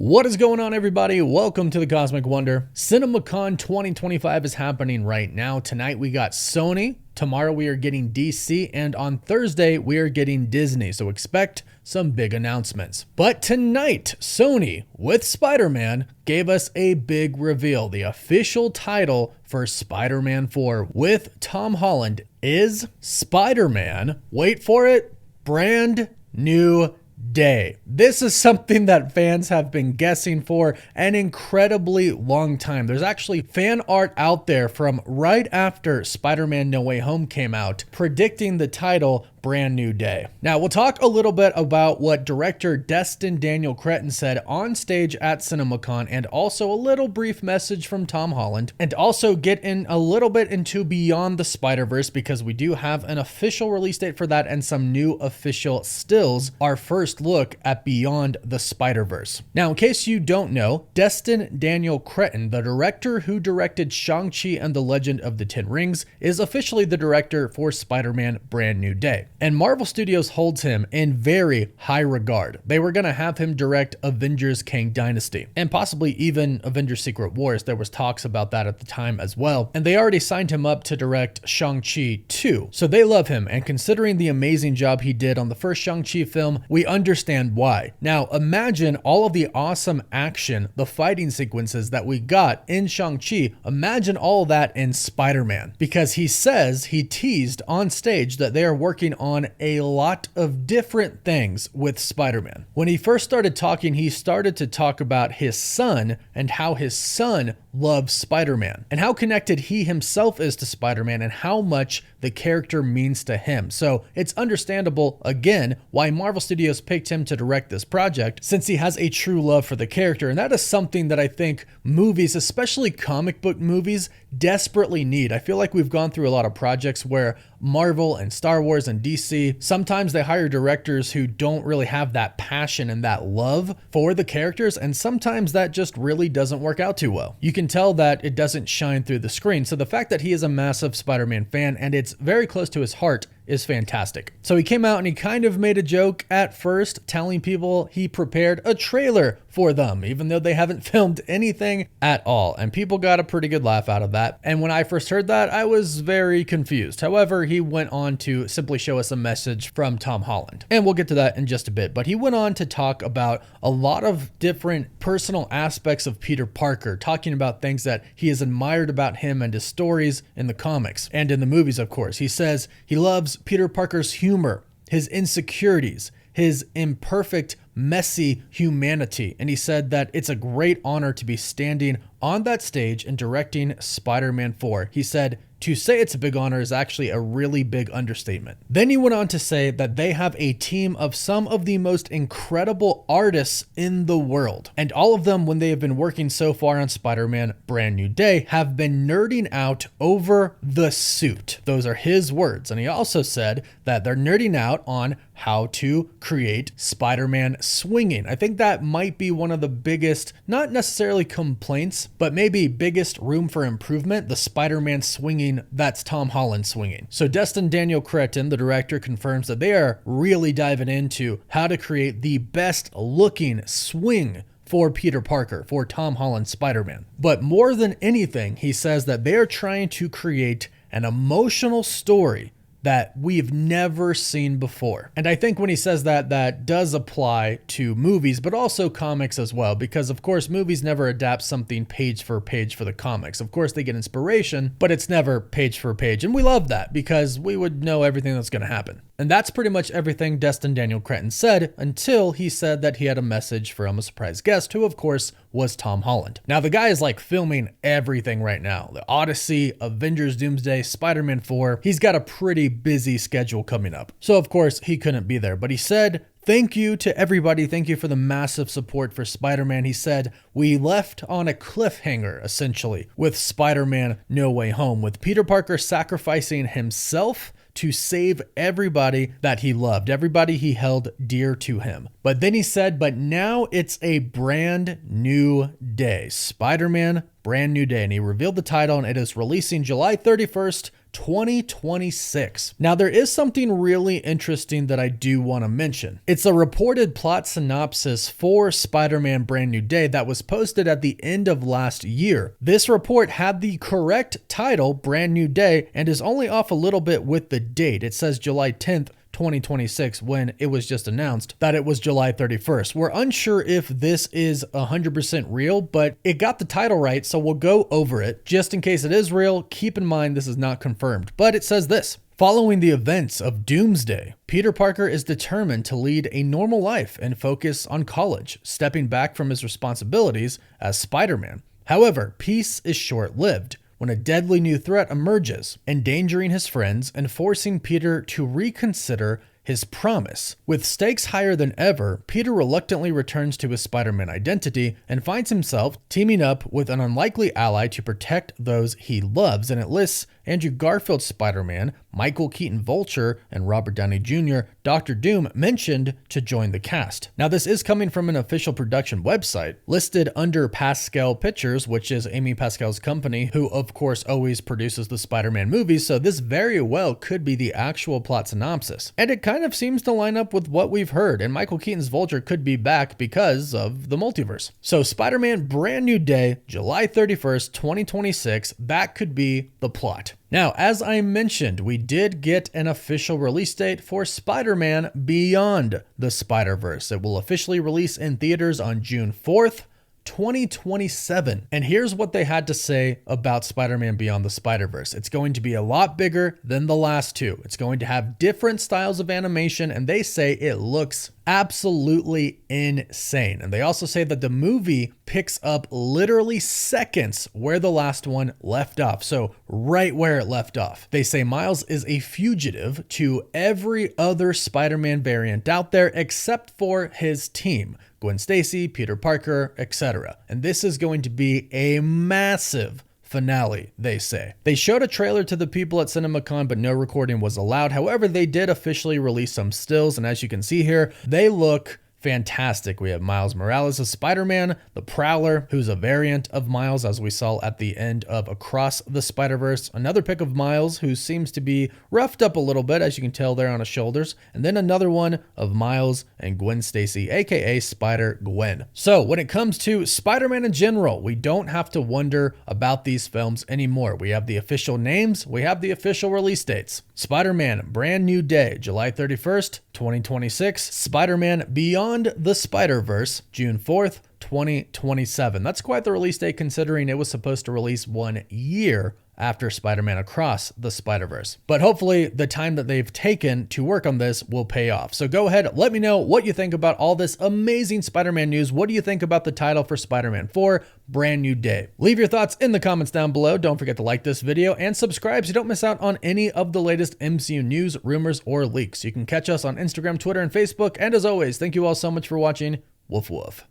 What is going on, everybody? Welcome to the Cosmic Wonder. Cinemacon 2025 is happening right now. Tonight we got Sony, tomorrow we are getting DC, and on Thursday we are getting Disney, so expect some big announcements. But tonight, Sony, with Spider-Man, gave us a big reveal. The official title for Spider-Man 4 with Tom Holland is Spider-Man, wait for it, Brand New Day. This is something that fans have been guessing for an incredibly long time. There's actually fan art out there from right after Spider-Man No Way Home came out predicting the title Brand New Day. Now, we'll talk a little bit about what director Destin Daniel Cretton said on stage at Cinemacon, and also a little brief message from Tom Holland, and also get in a little bit into Beyond the Spider-Verse, because we do have an official release date for that and some new official stills, our first look at Beyond the Spider-Verse. Now, in case you don't know, Destin Daniel Cretton, the director who directed Shang-Chi and the Legend of the Ten Rings, is officially the director for Spider-Man Brand New Day. And Marvel Studios holds him in very high regard. They were going to have him direct Avengers Kang Dynasty, and possibly even Avengers Secret Wars. There was talks about that at the time as well. And they already signed him up to direct Shang-Chi 2. So they love him, and considering the amazing job he did on the first Shang-Chi film, we understand why. Now imagine all of the awesome action, the fighting sequences that we got in Shang-Chi. Imagine all that in Spider-Man, because he teased on stage that they are working on a lot of different things with Spider-Man. When he first started talking, he started to talk about his son and how his son loves Spider-Man and how connected he himself is to Spider-Man and how much the character means to him. So it's understandable, again, why Marvel Studios picked him to direct this project, since he has a true love for the character. And that is something that I think movies, especially comic book movies, desperately need. I feel like we've gone through a lot of projects where Marvel and Star Wars and DC, sometimes they hire directors who don't really have that passion and that love for the characters, and sometimes that just really doesn't work out too well. You can tell that it doesn't shine through the screen. So the fact that he is a massive Spider-Man fan and it's very close to his heart is fantastic. So he came out and he kind of made a joke at first, telling people he prepared a trailer for them, even though they haven't filmed anything at all. And people got a pretty good laugh out of that. And when I first heard that, I was very confused. However, he went on to simply show us a message from Tom Holland. And we'll get to that in just a bit. But he went on to talk about a lot of different personal aspects of Peter Parker, talking about things that he has admired about him and his stories in the comics and in the movies, of course. He says he loves Peter Parker's humor, his insecurities, his imperfect, messy humanity. And he said that it's a great honor to be standing on that stage and directing Spider-Man 4. He said, to say it's a big honor is actually a really big understatement. Then he went on to say that they have a team of some of the most incredible artists in the world. And all of them, when they have been working so far on Spider-Man Brand New Day, have been nerding out over the suit. Those are his words. And he also said that they're nerding out on how to create Spider-Man swinging. I think that might be one of the biggest, not necessarily complaints, but maybe biggest room for improvement, the Spider-Man swinging that's Tom Holland swinging. So Destin Daniel Cretton, the director, confirms that they are really diving into how to create the best looking swing for Peter Parker, for Tom Holland Spider-Man. But more than anything, he says that they are trying to create an emotional story that we've never seen before. And I think when he says that, that does apply to movies, but also comics as well, because of course movies never adapt something page for page for the comics. Of course they get inspiration, but it's never page for page. And we love that because we would know everything that's going to happen. And that's pretty much everything Destin Daniel Cretton said, until he said that he had a message from a surprise guest, who of course was Tom Holland. Now the guy is like filming everything right now. The Odyssey, Avengers, Doomsday, Spider-Man 4. He's got a pretty busy schedule coming up. So of course he couldn't be there, but he said, thank you to everybody. Thank you for the massive support for Spider-Man. He said, we left on a cliffhanger, essentially, with Spider-Man No Way Home, with Peter Parker sacrificing himself to save everybody that he loved, everybody he held dear to him. But then he said, but now it's a brand new day. Spider-Man Brand New Day. And he revealed the title, and it is releasing July 31st, 2026. Now, there is something really interesting that I do want to mention. It's a reported plot synopsis for Spider-Man Brand New Day that was posted at the end of last year. This report had the correct title, Brand New Day, and is only off a little bit with the date. It says July 10th, 2026 when it was just announced that it was July 31st. We're unsure if this is 100% real, but it got the title right, so we'll go over it. Just in case it is real, keep in mind this is not confirmed, but it says this. Following the events of Doomsday, Peter Parker is determined to lead a normal life and focus on college, stepping back from his responsibilities as Spider-Man. However, peace is short-lived when a deadly new threat emerges, endangering his friends and forcing Peter to reconsider his promise. With stakes higher than ever, Peter reluctantly returns to his Spider-Man identity and finds himself teaming up with an unlikely ally to protect those he loves, and it lists Andrew Garfield's Spider-Man, Michael Keaton Vulture, and Robert Downey Jr., Dr. Doom mentioned to join the cast. Now, this is coming from an official production website listed under Pascal Pictures, which is Amy Pascal's company, who of course always produces the Spider-Man movies, so this very well could be the actual plot synopsis. And it kind of seems to line up with what we've heard, and Michael Keaton's Vulture could be back because of the multiverse. So Spider-Man Brand New Day, July 31st, 2026, that could be the plot. Now, as I mentioned, we did get an official release date for Spider-Man Beyond the Spider-Verse. It will officially release in theaters on June 4th, 2027. And here's what they had to say about Spider-Man Beyond the Spider-Verse. It's going to be a lot bigger than the last two. It's going to have different styles of animation, and they say it looks absolutely insane. And they also say that the movie picks up literally seconds where the last one left off. So right where it left off. They say Miles is a fugitive to every other Spider-Man variant out there except for his team. Gwen Stacy, Peter Parker, etc. And this is going to be a massive finale, they say. They showed a trailer to the people at Cinemacon, but no recording was allowed. However, they did officially release some stills, and as you can see here, they look fantastic. We have Miles Morales as Spider-Man, the Prowler, who's a variant of Miles, as we saw at the end of Across the Spider-Verse. Another pic of Miles, who seems to be roughed up a little bit, as you can tell there on his shoulders. And then another one of Miles and Gwen Stacy, aka Spider-Gwen. So when it comes to Spider-Man in general, we don't have to wonder about these films anymore. We have the official names, we have the official release dates. Spider-Man Brand New Day, July 31st, 2026. Spider-Man Beyond the Spider-Verse, June 4th, 2027. That's quite the release date considering it was supposed to release 1 year after Spider-Man Across the Spider-Verse. But hopefully the time that they've taken to work on this will pay off. So go ahead, let me know what you think about all this amazing Spider-Man news. What do you think about the title for Spider-Man 4, Brand New Day? Leave your thoughts in the comments down below. Don't forget to like this video and subscribe so you don't miss out on any of the latest MCU news, rumors, or leaks. You can catch us on Instagram, Twitter, and Facebook. And as always, thank you all so much for watching. Woof woof.